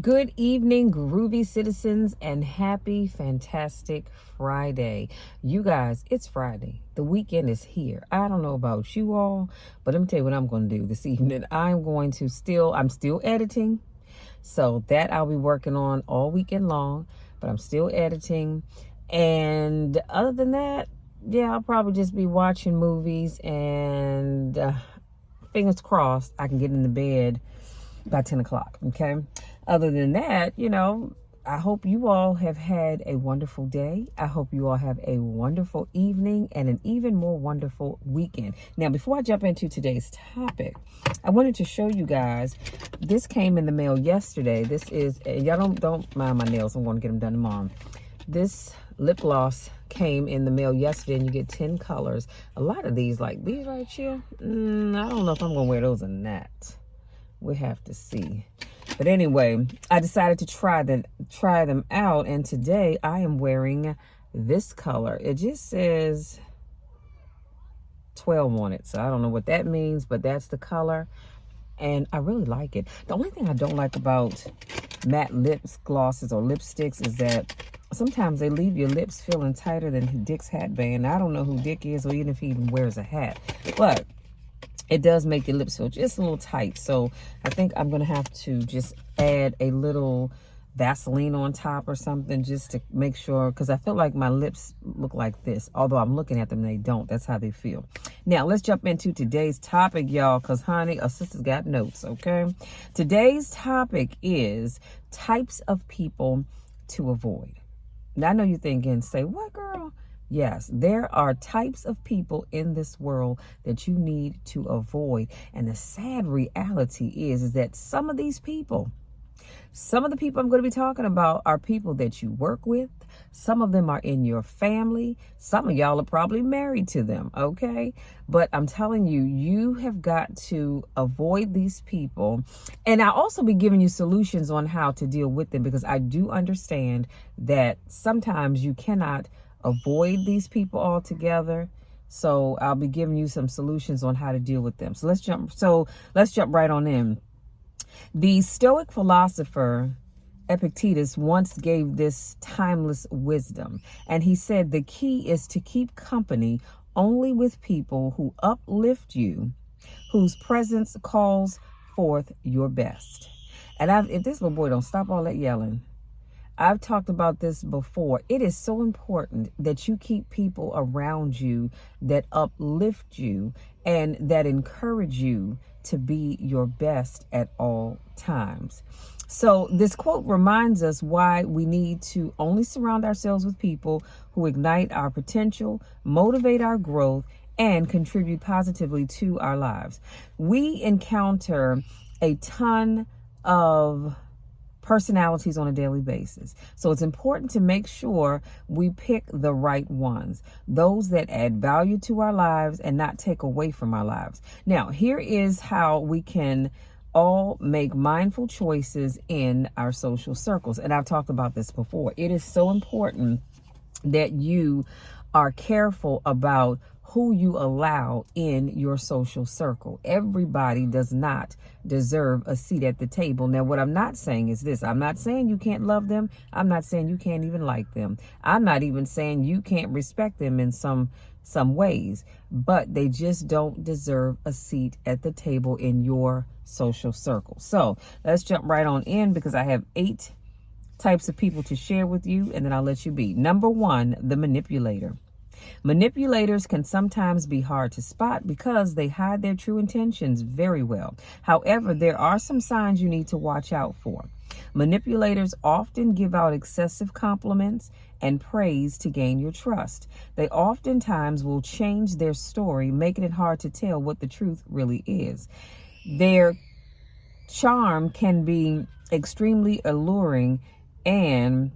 Good evening, groovy citizens, and happy, fantastic Friday. You guys, it's Friday. The weekend is here. I don't know about you all, but let me tell you what I'm going to do this evening. I'm still editing. So that I'll be working on all weekend long, but I'm still editing. And other than that, yeah, I'll probably just be watching movies and fingers crossed I can get in the bed by 10 o'clock, okay? Other than that, I hope you all have had a wonderful day. I hope you all have a wonderful evening and an even more wonderful weekend. Now, before I jump into today's topic, I wanted to show you guys, this came in the mail yesterday. This is, y'all don't mind my nails. I'm going to get them done tomorrow. This lip gloss came in the mail yesterday, and you get 10 colors. A lot of these, like these right here, I don't know if I'm going to wear those or not. We have to see. But anyway, I decided to try them out, and today I am wearing this color. It just says 12 on it, so I don't know what that means, but that's the color, and I really like it. The only thing I don't like about matte lips glosses or lipsticks is that sometimes they leave your lips feeling tighter than Dick's hat band. I don't know who Dick is, or even if he even wears a hat, but it does make your lips feel just a little tight. So I think I'm going to have to just add a little Vaseline on top or something just to make sure, because I feel like my lips look like this. Although I'm looking at them, they don't. That's how they feel. Now, let's jump into today's topic, y'all, because, honey, a sister's got notes, okay? Today's topic is types of people to avoid. Now, I know you're thinking, say, what, girl? Yes, there are types of people in this world that you need to avoid. And the sad reality is that some of the people I'm going to be talking about are people that you work with. Some of them are in your family. Some of y'all are probably married to them, okay? But I'm telling you, you have got to avoid these people. And I'll also be giving you solutions on how to deal with them, because I do understand that sometimes you cannot avoid these people altogether. So I'll be giving you some solutions on how to deal with them. So let's jump right on in. The Stoic philosopher Epictetus once gave this timeless wisdom, and he said the key is to keep company only with people who uplift you, whose presence calls forth your best. And if this little boy don't stop all that yelling, I've talked about this before. It is so important that you keep people around you that uplift you and that encourage you to be your best at all times. So this quote reminds us why we need to only surround ourselves with people who ignite our potential, motivate our growth, and contribute positively to our lives. We encounter a ton of personalities on a daily basis. So it's important to make sure we pick the right ones, those that add value to our lives and not take away from our lives. Now, here is how we can all make mindful choices in our social circles. And I've talked about this before. It is so important that you are careful about who you allow in your social circle. Everybody does not deserve a seat at the table. Now, what I'm not saying is this. I'm not saying you can't love them. I'm not saying you can't even like them. I'm not even saying you can't respect them in some ways, but they just don't deserve a seat at the table in your social circle. So let's jump right on in, because I have 8 types of people to share with you, and then I'll let you be. Number 1, the manipulator. Manipulators can sometimes be hard to spot because they hide their true intentions very well. However, there are some signs you need to watch out for. Manipulators often give out excessive compliments and praise to gain your trust. They oftentimes will change their story, making it hard to tell what the truth really is. Their charm can be extremely alluring, and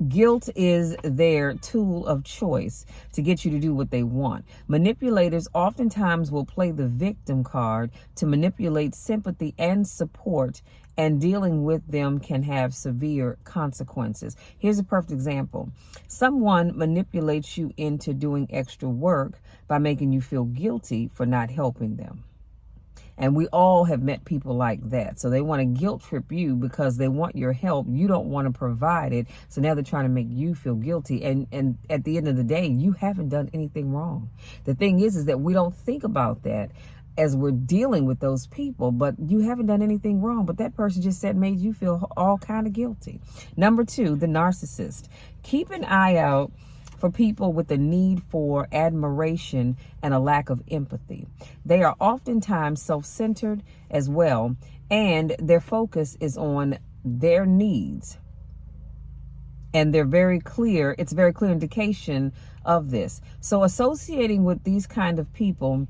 guilt is their tool of choice to get you to do what they want. Manipulators oftentimes will play the victim card to manipulate sympathy and support, and dealing with them can have severe consequences. Here's a perfect example. Someone manipulates you into doing extra work by making you feel guilty for not helping them. And we all have met people like that. So they want to guilt trip you because they want your help. You don't want to provide it. So now they're trying to make you feel guilty. And at the end of the day, you haven't done anything wrong. The thing is that we don't think about that as we're dealing with those people, but you haven't done anything wrong. But that person just said made you feel all kind of guilty. Number 2, the narcissist. Keep an eye out for people with a need for admiration and a lack of empathy. They are oftentimes self-centered as well, and their focus is on their needs. And they're very clear. It's a very clear indication of this. So associating with these kind of people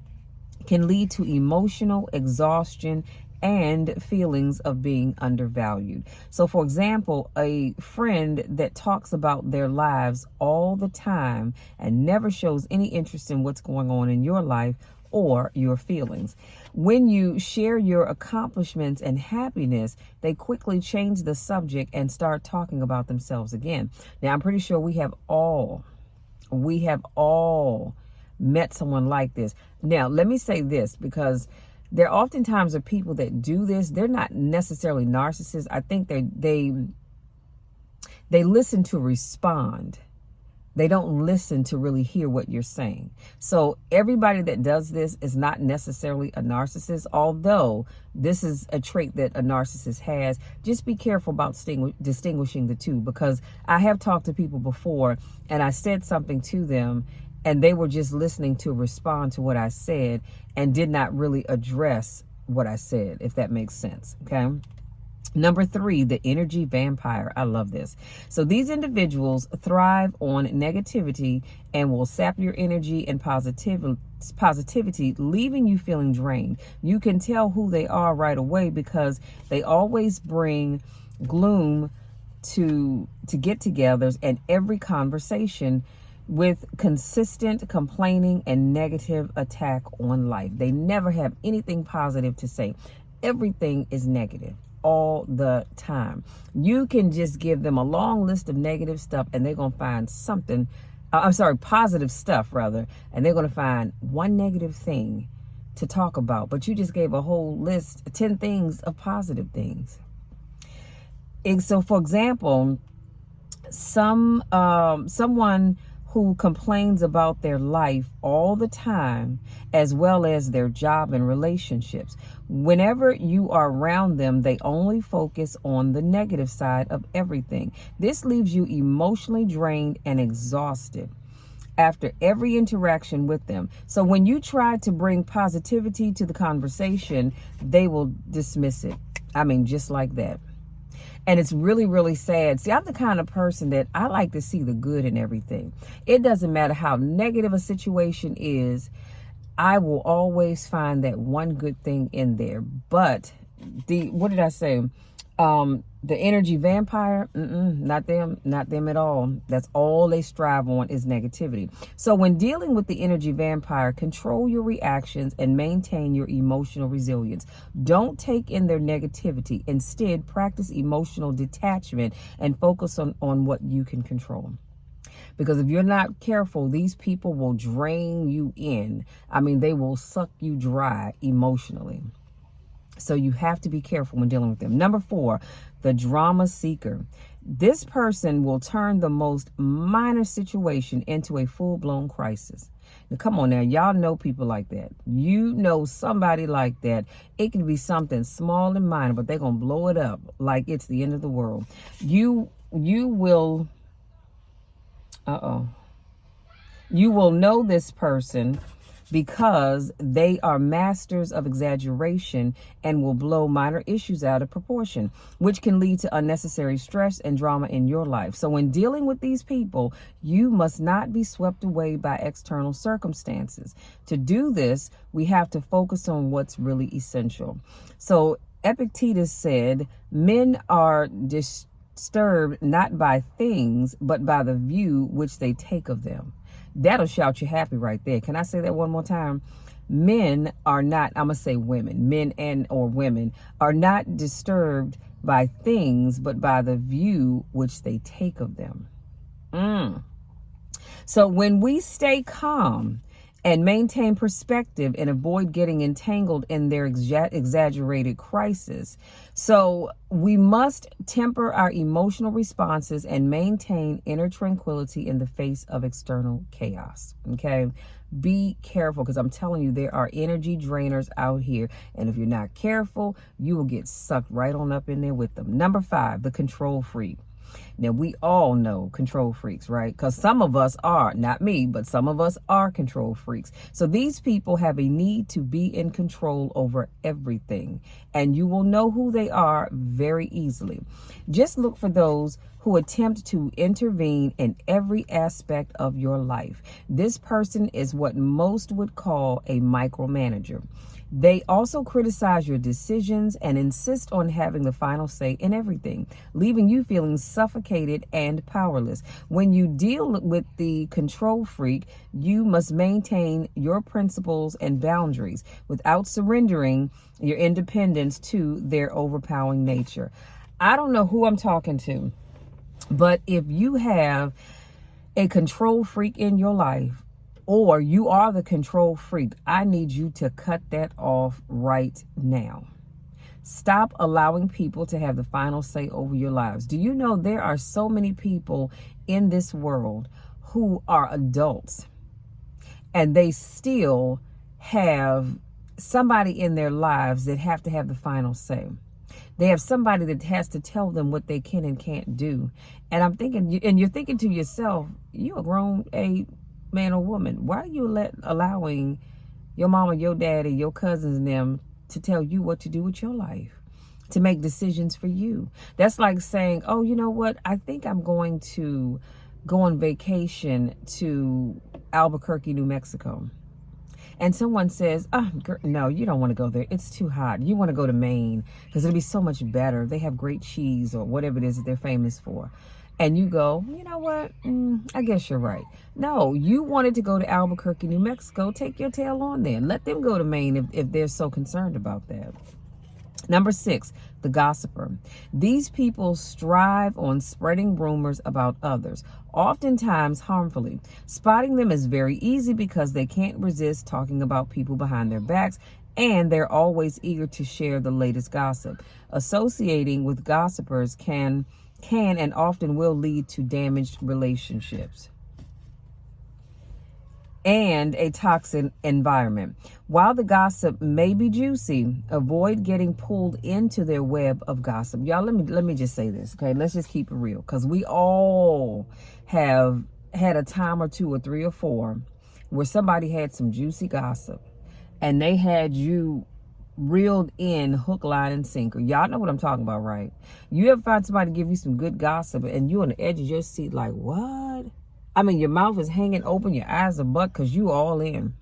can lead to emotional exhaustion and feelings of being undervalued. So for example, a friend that talks about their lives all the time and never shows any interest in what's going on in your life or your feelings. When you share your accomplishments and happiness, they quickly change the subject and start talking about themselves again. Now, I'm pretty sure we have all met someone like this. Now, let me say this, because there oftentimes are people that do this. They're not necessarily narcissists. I think they listen to respond. They don't listen to really hear what you're saying. So everybody that does this is not necessarily a narcissist, although this is a trait that a narcissist has. Just be careful about distinguishing the two, because I have talked to people before and I said something to them and they were just listening to respond to what I said and did not really address what I said, if that makes sense. Okay. Number 3, the energy vampire. I love this. So these individuals thrive on negativity and will sap your energy and positivity, leaving you feeling drained. You can tell who they are right away because they always bring gloom to get-togethers and every conversation, with consistent complaining and negative attack on life. They never have anything positive to say. Everything is negative all the time. You can just give them a long list of negative stuff and they're going to find something, positive stuff rather, and they're going to find one negative thing to talk about. But you just gave a whole list, 10 things of positive things. And so, for example, someone who complains about their life all the time, as well as their job and relationships. Whenever you are around them, they only focus on the negative side of everything. This leaves you emotionally drained and exhausted after every interaction with them. So when you try to bring positivity to the conversation, they will dismiss it. I mean, just like that. And it's really, really sad. See, I'm the kind of person that I like to see the good in everything. It doesn't matter how negative a situation is. I will always find that one good thing in there. But what did I say? The energy vampire, not them at all. That's all they strive on is negativity. So when dealing with the energy vampire, control your reactions and maintain your emotional resilience. Don't take in their negativity. Instead, practice emotional detachment and focus on what you can control. Because if you're not careful, these people will drain you in. I mean, they will suck you dry emotionally. So you have to be careful when dealing with them. Number 4, the drama seeker. This person will turn the most minor situation into a full-blown crisis. Now, come on now. Y'all know people like that. You know somebody like that. It can be something small and minor, but they're going to blow it up like it's the end of the world. You will know this person because they are masters of exaggeration and will blow minor issues out of proportion, which can lead to unnecessary stress and drama in your life. So when dealing with these people, you must not be swept away by external circumstances. To do this, we have to focus on what's really essential. So Epictetus said, men are disturbed not by things, but by the view which they take of them. That'll shout you happy right there. Can I say that one more time? Men are not, I'm going to say women, men and or women are not disturbed by things, but by the view which they take of them. So when we stay calm and maintain perspective and avoid getting entangled in their exaggerated crisis. So we must temper our emotional responses and maintain inner tranquility in the face of external chaos. Okay. Be careful, because I'm telling you, there are energy drainers out here. And if you're not careful, you will get sucked right on up in there with them. Number 5, the control freak. Now, we all know control freaks, right? Because some of us are, not me, but some of us are control freaks. So these people have a need to be in control over everything. And you will know who they are very easily. Just look for those who attempt to intervene in every aspect of your life. This person is what most would call a micromanager. They also criticize your decisions and insist on having the final say in everything, leaving you feeling suffocated and powerless. When you deal with the control freak, you must maintain your principles and boundaries without surrendering your independence to their overpowering nature. I don't know who I'm talking to, but if you have a control freak in your life, or you are the control freak, I need you to cut that off right now. Stop allowing people to have the final say over your lives. Do you know there are so many people in this world who are adults and they still have somebody in their lives that have to have the final say? They have somebody that has to tell them what they can and can't do. And I'm thinking, and you're thinking to yourself, you're a grown man or woman. Why are you allowing your mama, your daddy, your cousins and them to tell you what to do with your life, to make decisions for you? That's like saying, oh, you know what? I think I'm going to go on vacation to Albuquerque, New Mexico. And someone says, oh, no, you don't want to go there. It's too hot. You want to go to Maine because it'll be so much better. They have great cheese or whatever it is that they're famous for. And you go, you know what? I guess you're right. No, you wanted to go to Albuquerque, New Mexico. Take your tail on there. Let them go to Maine if they're so concerned about that. Number 6, the gossiper. These people strive on spreading rumors about others, oftentimes harmfully. Spotting them is very easy because they can't resist talking about people behind their backs, and they're always eager to share the latest gossip. Associating with gossipers can and often will lead to damaged relationships and a toxic environment. While the gossip may be juicy, avoid getting pulled into their web of gossip. Y'all, let me just say this, okay? Let's just keep it real, because we all have had a time or 2 or 3 or 4 where somebody had some juicy gossip and they had you reeled in hook, line, and sinker. Y'all know what I'm talking about, right? You ever find somebody give you some good gossip and you on the edge of your seat like, what? I mean, your mouth is hanging open, your eyes are butt because you all in.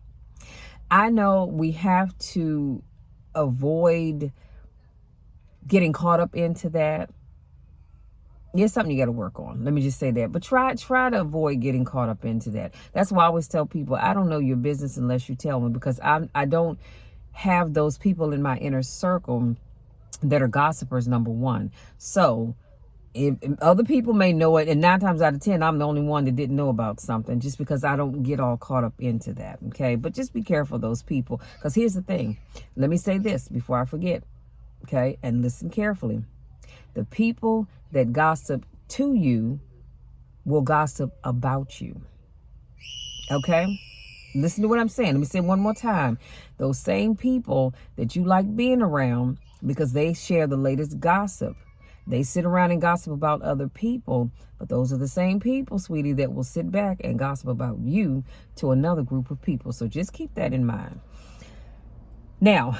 I know we have to avoid getting caught up into that. It's something you got to work on. Let me just say that. But try to avoid getting caught up into that. That's why I always tell people, I don't know your business unless you tell me, because I don't have those people in my inner circle that are gossipers, number one. So if other people may know it, and 9 times out of 10, I'm the only one that didn't know about something, just because I don't get all caught up into that. Okay. But just be careful of those people, because here's the thing. Let me say this before I forget. Okay. And listen carefully. The people that gossip to you will gossip about you. Okay. Listen to what I'm saying. Let me say it one more time. Those same people that you like being around because they share the latest gossip. They sit around and gossip about other people, but those are the same people, sweetie, that will sit back and gossip about you to another group of people. So just keep that in mind. Now,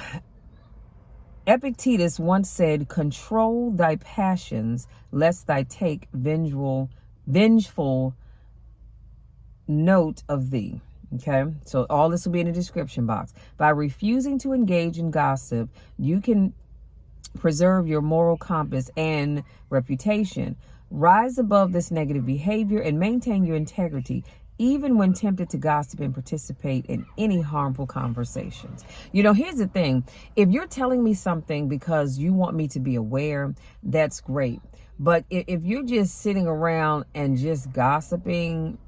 Epictetus once said, control thy passions, lest thy take vengeful note of thee. Okay, so all this will be in the description box. By refusing to engage in gossip, you can preserve your moral compass and reputation. Rise above this negative behavior and maintain your integrity, even when tempted to gossip and participate in any harmful conversations. You know, here's the thing. If you're telling me something because you want me to be aware, that's great. But if you're just sitting around and just gossiping,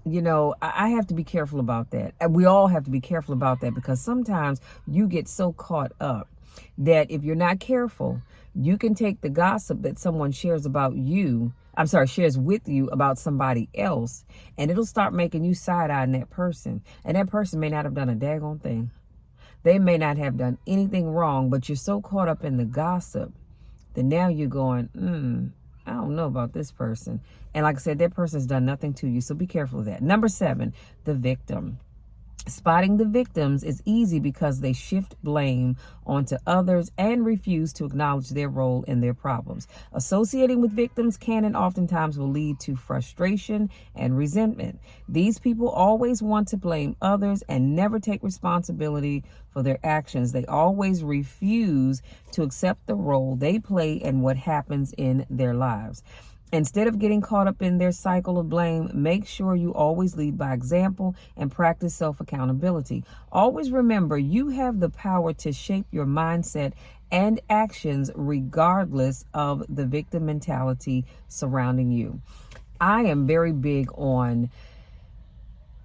you know, I have to be careful about that. And we all have to be careful about that, because sometimes you get so caught up that if you're not careful, you can take the gossip that someone shares about you, shares with you about somebody else, and it'll start making you side-eyeing that person. And that person may not have done a daggone thing. They may not have done anything wrong, but you're so caught up in the gossip that now you're going, I don't know about this person. And like I said, that person's done nothing to you. So be careful of that. Number 7, the victim. Spotting the victims is easy because they shift blame onto others and refuse to acknowledge their role in their problems. Associating with victims can and oftentimes will lead to frustration and resentment. These people always want to blame others and never take responsibility for their actions. They always refuse to accept the role they play and what happens in their lives. Instead of getting caught up in their cycle of blame, make sure you always lead by example and practice self-accountability. Always remember, you have the power to shape your mindset and actions regardless of the victim mentality surrounding you. I am very big on,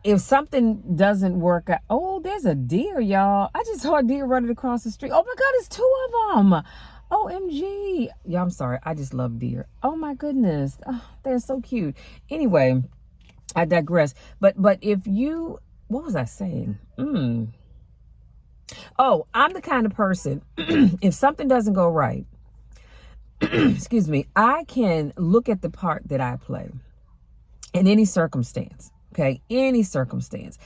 if something doesn't work out. Oh, there's a deer, y'all. I just saw a deer running across the street. Oh my God, it's 2 of them. OMG. Yeah, I'm sorry. I just love deer. Oh my goodness. Oh, they're so cute. Anyway, I digress. But if you, what was I saying? Oh, I'm the kind of person, if something doesn't go right, excuse me, I can look at the part that I play in any circumstance. Okay, any circumstance.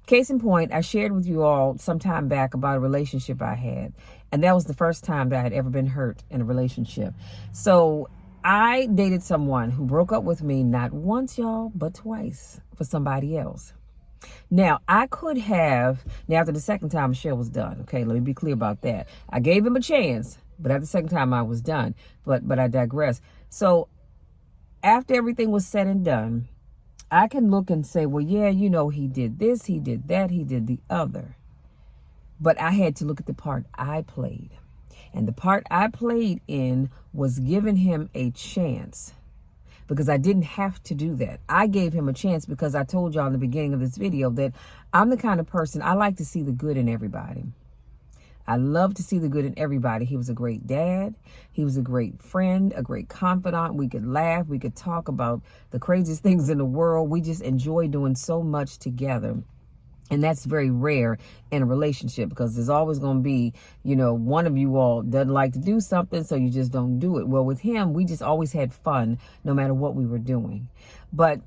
Case in point, I shared with you all some time back about a relationship I had. And that was the first time that I had ever been hurt in a relationship. So I dated someone who broke up with me not once, y'all, but twice for somebody else. Now, I could have, now after the second time, Michelle was done. Okay, let me be clear about that. I gave him a chance, but after the second time I was done. But I digress. So after everything was said and done, I can look and say, well, yeah, you know, he did this, he did that, he did the other. But I had to look at the part I played. And the part I played in was giving him a chance, because I didn't have to do that. I gave him a chance because I told y'all in the beginning of this video that I'm the kind of person, I like to see the good in everybody. I love to see the good in everybody. He was a great dad. He was a great friend, a great confidant. We could laugh. We could talk about the craziest things in the world. We just enjoy doing so much together. And that's very rare in a relationship, because there's always going to be, you know, one of you all doesn't like to do something, so you just don't do it. Well, with him, we just always had fun no matter what we were doing. But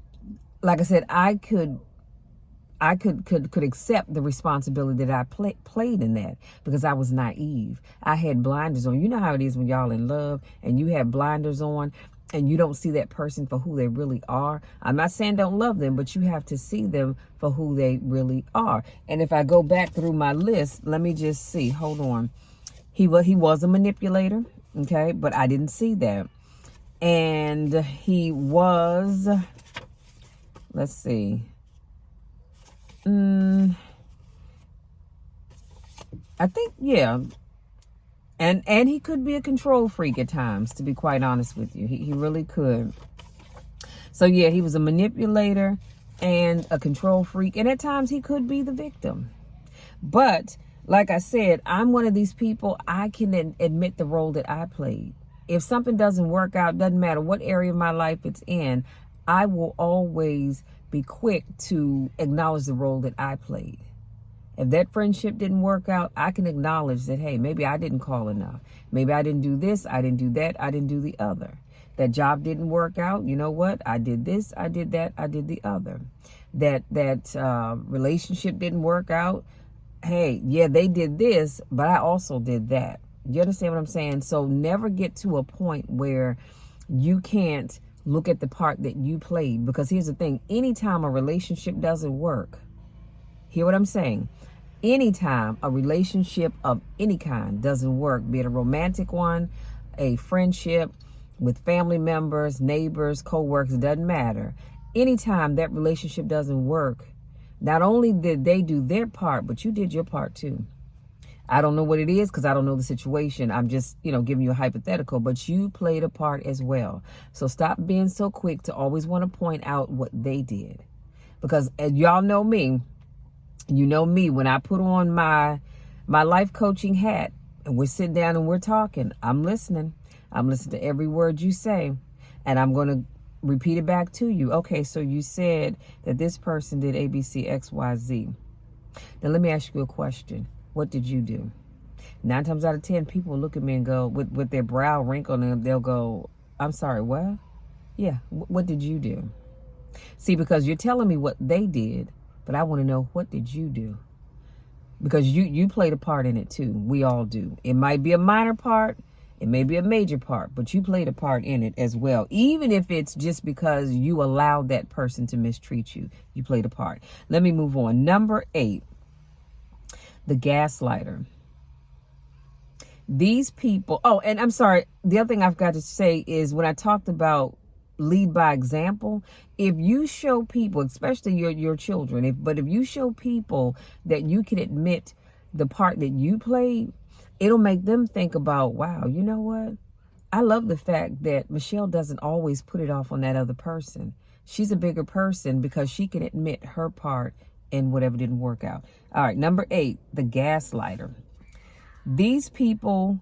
like I said, I could accept the responsibility that I played in that, because I was naive. I had blinders on. You know how it is when y'all in love and you have blinders on and you don't see that person for who they really are. I'm not saying don't love them, but you have to see them for who they really are. And if I go back through my list, let me just see. Hold on. He was a manipulator, okay? But I didn't see that. And he was, let's see. I think, yeah. And he could be a control freak at times, to be quite honest with you. He really could. So yeah, he was a manipulator and a control freak. And at times he could be the victim. But like I said, I'm one of these people, I can admit the role that I played. If something doesn't work out, doesn't matter what area of my life it's in, I will always be quick to acknowledge the role that I played. If that friendship didn't work out, I can acknowledge that, hey, maybe I didn't call enough. Maybe I didn't do this, I didn't do that, I didn't do the other. That job didn't work out. You know what? I did this, I did that, I did the other. That relationship didn't work out. Hey, yeah, they did this, but I also did that. You understand what I'm saying? So never get to a point where you can't look at the part that you played. Because here's the thing. Anytime a relationship doesn't work, hear what I'm saying? Anytime a relationship of any kind doesn't work, be it a romantic one, a friendship with family members, neighbors, co-workers, it doesn't matter. Anytime that relationship doesn't work, not only did they do their part, but you did your part too. I don't know what it is because I don't know the situation. I'm just, giving you a hypothetical, but you played a part as well. So stop being so quick to always want to point out what they did. Because y'all know me, you know me, when I put on my life coaching hat and we're sitting down and we're talking, I'm listening. I'm listening to every word you say, and I'm going to repeat it back to you. Okay, so you said that this person did A, B, C, X, Y, Z. Now let me ask you a question. What did you do? 9 times out of 10, people look at me and go, with their brow wrinkled, and they'll go, I'm sorry, what? Yeah, what did you do? See, because you're telling me what they did, but I want to know, what did you do? Because you played a part in it too. We all do. It might be a minor part. It may be a major part, but you played a part in it as well. Even if it's just because you allowed that person to mistreat you, you played a part. Let me move on. Number 8, the gaslighter. These people, oh, and I'm sorry, the other thing I've got to say is when I talked about lead by example, if you show people, especially your children, but if you show people that you can admit the part that you played, it'll make them think about, wow, you know what? I love the fact that Michelle doesn't always put it off on that other person. She's a bigger person because she can admit her part in whatever didn't work out. All right, number 8, the gaslighter. These people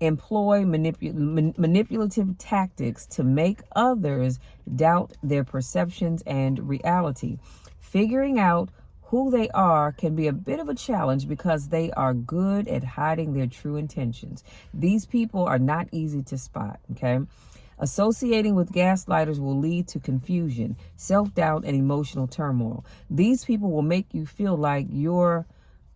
employ manipulative tactics to make others doubt their perceptions and reality. Figuring out who they are can be a bit of a challenge because they are good at hiding their true intentions. These people are not easy to spot, okay? Associating with gaslighters will lead to confusion, self-doubt, and emotional turmoil. These people will make you feel like you're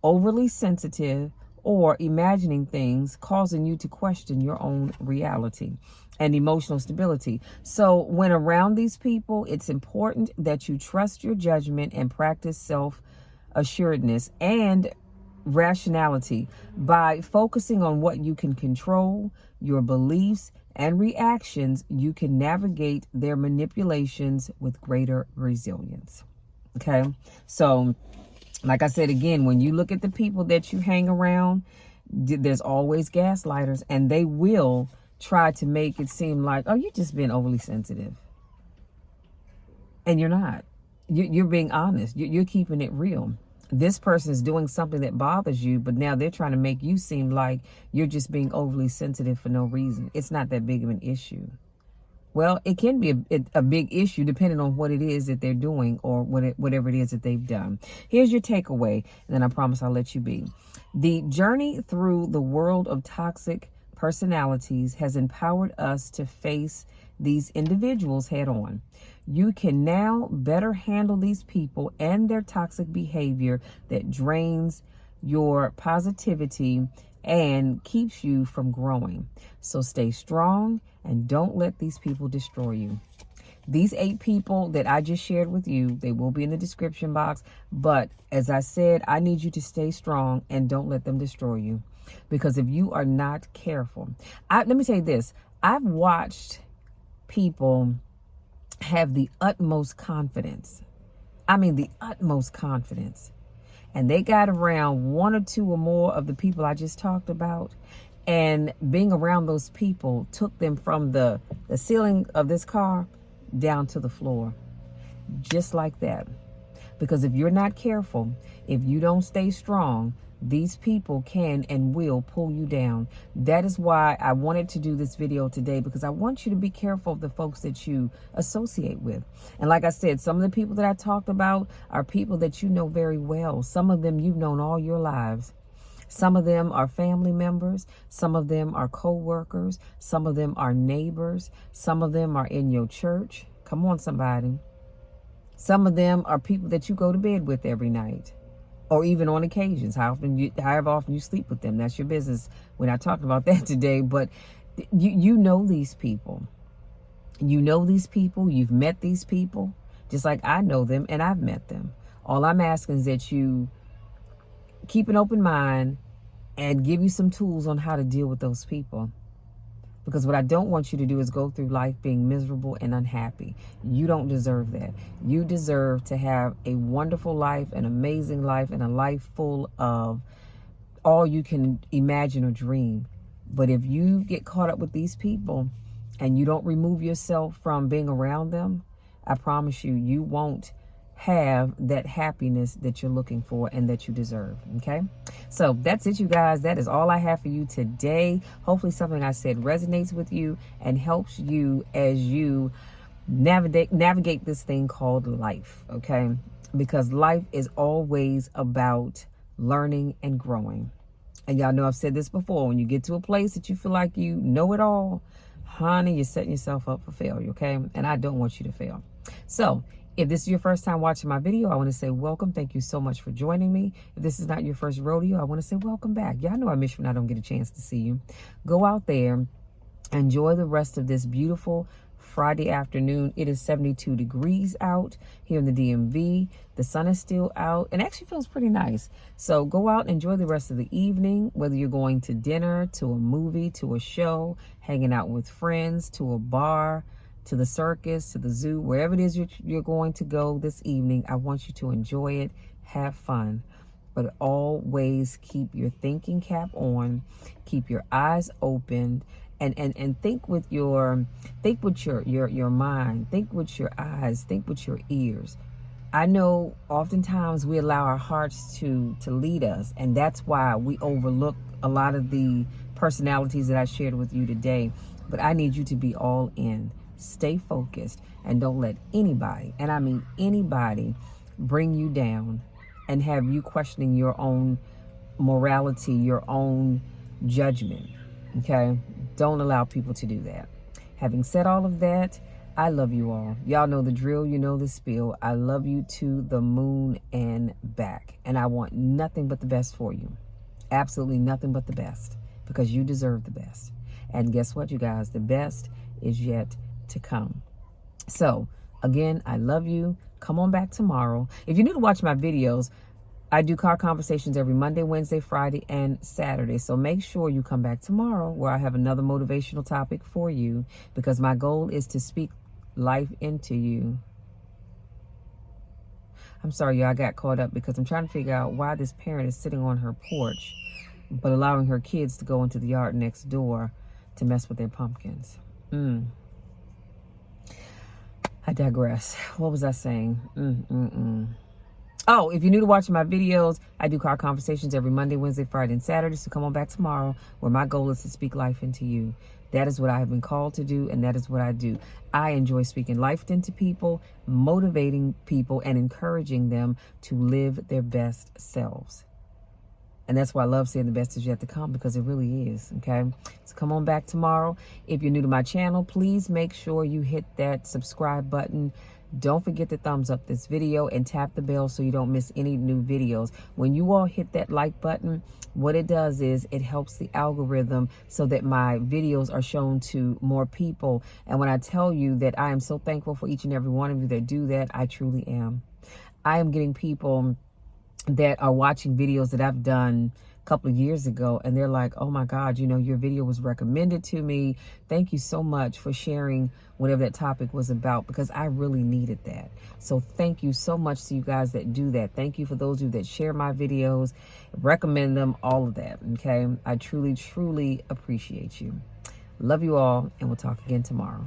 overly sensitive or imagining things, causing you to question your own reality and emotional stability. So when around these people, it's important that you trust your judgment and practice self-assuredness and rationality by focusing on what you can control, your beliefs and reactions. You can navigate their manipulations with greater resilience. Okay, so like I said, again, when you look at the people that you hang around, there's always gaslighters, and they will try to make it seem like, oh, you're just being overly sensitive. And you're not. You're being honest. You're keeping it real. This person is doing something that bothers you, but now they're trying to make you seem like you're just being overly sensitive for no reason. It's not that big of an issue. Well, it can be a big issue depending on what it is that they're doing or whatever it is that they've done. Here's your takeaway, and then I promise I'll let you be. The journey through the world of toxic personalities has empowered us to face these individuals head on. You can now better handle these people and their toxic behavior that drains your positivity and keeps you from growing. So stay strong and don't let these people destroy you. These 8 people that I just shared with you, they will be in the description box. But as I said, I need you to stay strong and don't let them destroy you. Because if you are not careful, let me tell you this. I've watched people have the utmost confidence. I mean, the utmost confidence. And they got around 1 or 2 or more of the people I just talked about. And being around those people took them from the ceiling of this car down to the floor. Just like that. Because if you're not careful, if you don't stay strong, these people can and will pull you down. That is why I wanted to do this video today, because I want you to be careful of the folks that you associate with. And like I said, some of the people that I talked about are people that you know very well. Some of them you've known all your lives. Some of them are family members. Some of them are co-workers. Some of them are neighbors. Some of them are in your church. Come on, somebody. Some of them are people that you go to bed with every night. Or even on occasions, however often you sleep with them. That's your business. We're not talking about that today, but you know these people. You know these people. You've met these people, just like I know them and I've met them. All I'm asking is that you keep an open mind and give you some tools on how to deal with those people. Because what I don't want you to do is go through life being miserable and unhappy. You don't deserve that. You deserve to have a wonderful life, an amazing life, and a life full of all you can imagine or dream. But if you get caught up with these people and you don't remove yourself from being around them, I promise you, you won't have that happiness that you're looking for and that you deserve. Okay, so that's it, you guys. That is all I have for you today. Hopefully something I said resonates with you and helps you as you navigate this thing called life. Okay, because life is always about learning and growing. And y'all know I've said this before, when you get to a place that you feel like you know it all, honey, you're setting yourself up for failure. Okay, and I don't want you to fail. So if this is your first time watching my video, I want to say welcome. Thank you so much for joining me. If this is not your first rodeo, I want to say welcome back. Y'all know I miss you when I don't get a chance to see you. Go out there, enjoy the rest of this beautiful Friday afternoon. It is 72 degrees out here in the DMV. The sun is still out and actually feels pretty nice. So go out and enjoy the rest of the evening, whether you're going to dinner, to a movie, to a show, hanging out with friends, to a bar, to the circus, to the zoo, wherever it is you're going to go this evening. I want you to enjoy it, have fun, but always keep your thinking cap on, keep your eyes open, and think with your mind, think with your eyes, think with your ears. I know oftentimes we allow our hearts to lead us, and that's why we overlook a lot of the personalities that I shared with you today. But I need you to be all in. Stay focused and don't let anybody, and I mean anybody, bring you down and have you questioning your own morality, your own judgment. Okay? Don't allow people to do that. Having said all of that, I love you all. Y'all know the drill. You know the spiel. I love you to the moon and back. And I want nothing but the best for you. Absolutely nothing but the best, because you deserve the best. And guess what, you guys? The best is yet to come. So again, I love you. Come on back tomorrow. If you're new to watch my videos, I do car conversations every Monday, Wednesday, Friday, and Saturday. So make sure you come back tomorrow where I have another motivational topic for you, because my goal is to speak life into you. I'm sorry, y'all, I got caught up because I'm trying to figure out why this parent is sitting on her porch but allowing her kids to go into the yard next door to mess with their pumpkins. I digress. What was I saying? Oh, if you're new to watching my videos, I do car conversations every Monday, Wednesday, Friday, and Saturday. So come on back tomorrow where my goal is to speak life into you. That is what I have been called to do, and that is what I do. I enjoy speaking life into people, motivating people, and encouraging them to live their best selves. And that's why I love saying the best is yet to come, because it really is, okay? So come on back tomorrow. If you're new to my channel, please make sure you hit that subscribe button. Don't forget to thumbs up this video and tap the bell so you don't miss any new videos. When you all hit that like button, what it does is it helps the algorithm so that my videos are shown to more people. And when I tell you that I am so thankful for each and every one of you that do that, I truly am. I am getting people that are watching videos that I've done a couple of years ago, and they're like, oh my God, you know, your video was recommended to me. Thank you so much for sharing whatever that topic was about, because I really needed that. So thank you so much to you guys that do that. Thank you for those of you that share my videos, recommend them, all of that, okay? I truly, truly appreciate you. Love you all, and we'll talk again tomorrow.